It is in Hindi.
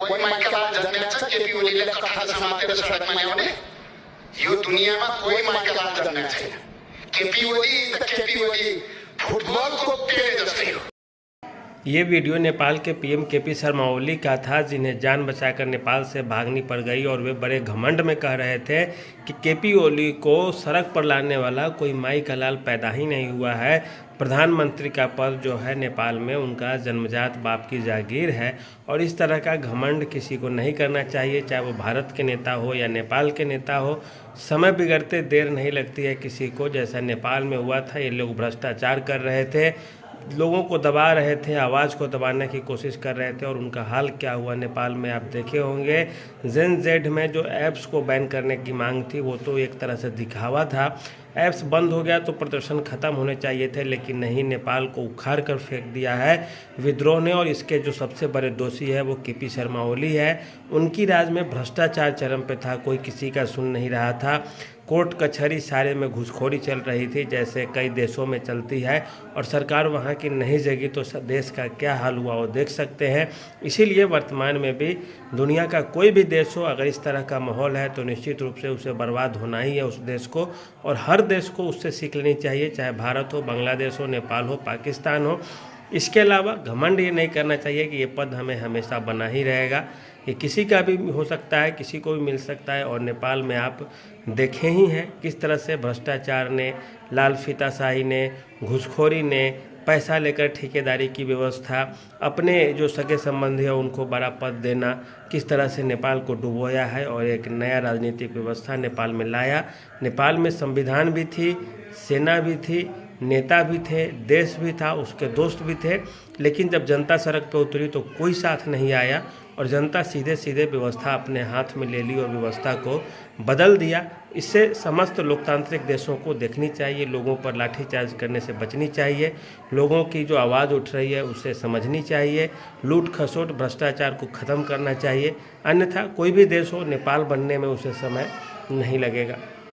કોઈ માયકા જન્મ્યા છે કેપી ઓલીના કથા સમાતે સડકમાં આવને यो दुनियाમાં કોઈ માયકા જન્મ્યા છે કેપી ઓલી फुटबॉल को पेड़ दस्ते। ये वीडियो नेपाल के पीएम केपी शर्मा ओली का था, जिन्हें जान बचाकर नेपाल से भागनी पड़ गई और वे बड़े घमंड में कह रहे थे कि केपी ओली को सड़क पर लाने वाला कोई माई का लाल पैदा ही नहीं हुआ है। प्रधानमंत्री का पद जो है नेपाल में उनका जन्मजात बाप की जागीर है और इस तरह का घमंड किसी को नहीं करना चाहिए, चाहे वो भारत के नेता हो या नेपाल के नेता हो। समय बिगड़ते देर नहीं लगती है किसी को। जैसा नेपाल में हुआ था, ये लोग भ्रष्टाचार कर रहे थे, लोगों को दबा रहे थे, आवाज़ को दबाने की कोशिश कर रहे थे और उनका हाल क्या हुआ नेपाल में आप देखे होंगे। जेन जेड में जो ऐप्स को बैन करने की मांग थी वो तो एक तरह से दिखावा था। ऐप्स बंद हो गया तो प्रदर्शन खत्म होने चाहिए थे, लेकिन नहीं, नेपाल को उखाड़ कर फेंक दिया है विद्रोह ने। और इसके जो सबसे बड़े दोषी है वो केपी शर्मा ओली है। उनकी राज में भ्रष्टाचार चरम पे था, कोई किसी का सुन नहीं रहा था। कोर्ट कचहरी सारे में घुसखोरी चल रही थी जैसे कई देशों में चलती है, और सरकार वहाँ की नहीं जगी तो देश का क्या हाल हुआ वो देख सकते हैं। इसीलिए वर्तमान में भी दुनिया का कोई भी देश हो, अगर इस तरह का माहौल है तो निश्चित रूप से उसे बर्बाद होना ही है उस देश को, और हर देश को उससे सीख लेनी चाहिए, चाहे भारत हो, बांग्लादेश हो, नेपाल हो, पाकिस्तान हो। इसके अलावा घमंड ये नहीं करना चाहिए कि ये पद हमें हमेशा बना ही रहेगा। ये किसी का भी हो सकता है, किसी को भी मिल सकता है। और नेपाल में आप देखे ही हैं किस तरह से भ्रष्टाचार ने, लाल फीताशाही ने, घूसखोरी ने, पैसा लेकर ठेकेदारी की व्यवस्था, अपने जो सगे संबंधी है उनको बड़ा पद देना, किस तरह से नेपाल को डुबोया है और एक नया राजनीतिक व्यवस्था नेपाल में लाया। नेपाल में संविधान भी थी, सेना भी थी, नेता भी थे, देश भी था, उसके दोस्त भी थे, लेकिन जब जनता सड़क पर उतरी तो कोई साथ नहीं आया और जनता सीधे सीधे व्यवस्था अपने हाथ में ले ली और व्यवस्था को बदल दिया। इससे समस्त लोकतांत्रिक देशों को देखनी चाहिए, लोगों पर लाठीचार्ज करने से बचनी चाहिए, लोगों की जो आवाज़ उठ रही है उसे समझनी चाहिए, लूट खसोट भ्रष्टाचार को ख़त्म करना चाहिए। अन्यथा कोई भी देश हो, नेपाल बनने में उसे समय नहीं लगेगा।